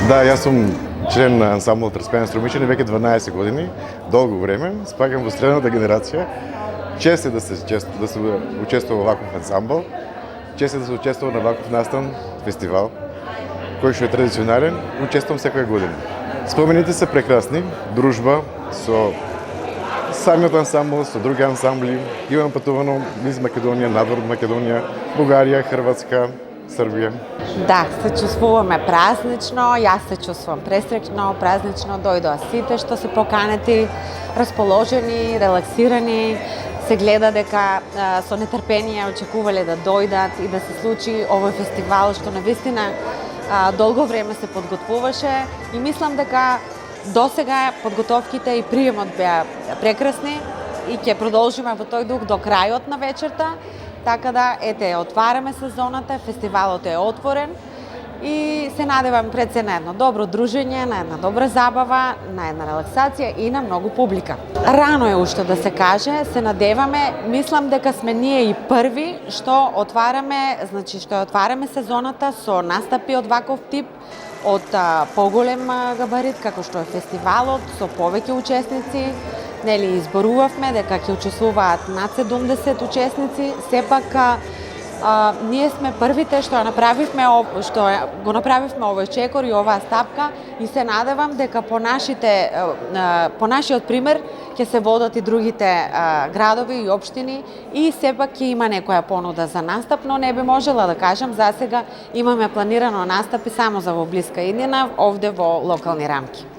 Да, јас сум член на ансамбл Трспен Струмичани веќе 12 години, долго време, спагам во средната генерација. Чест е да се учествува во ваков ансамбл, чест е да се учествува на ваков настан фестивал, кој што е традиционален, учествувам секоја година. Спомените се прекрасни, дружба со самиот ансамбл, со други ансамбли. Имам патувано низ Македонија, надвор од Македонија, Бугарија, Хрватска, Србија. Да, се чувствуваме празнично, јас се чувствувам пресреќно, празнично, дојдоа сите што се поканети, расположени, релаксирани, се гледа дека со нетрпение очекувале да дојдат и да се случи овој фестивал што навистина долго време се подготвуваше и мислам дека досега подготовките и приемот беа прекрасни и ќе продолжиме во тој дух до крајот на вечерта. Така да, ете, отвараме сезоната, фестивалот е отворен и се надевам пред се на едно добро дружење, на една добра забава, на една релаксација и на многу публика. Рано е уште да се каже, се надеваме, мислам дека сме ние и први што отвараме сезоната со настапи од ваков тип, од поголем габарит како што е фестивалот, со повеќе учесници. Нели изборувавме дека ќе учествуваат над 70 учесници, сепак ние сме првите што го направивме овој чекор и оваа стапка и се надевам дека по нашиот пример ќе се водат и другите градови и општини и сепак ќе има некоја понуда за настап, но не би можела да кажам засега имаме планирано настапи само за во блиска иднина овде во локални рамки.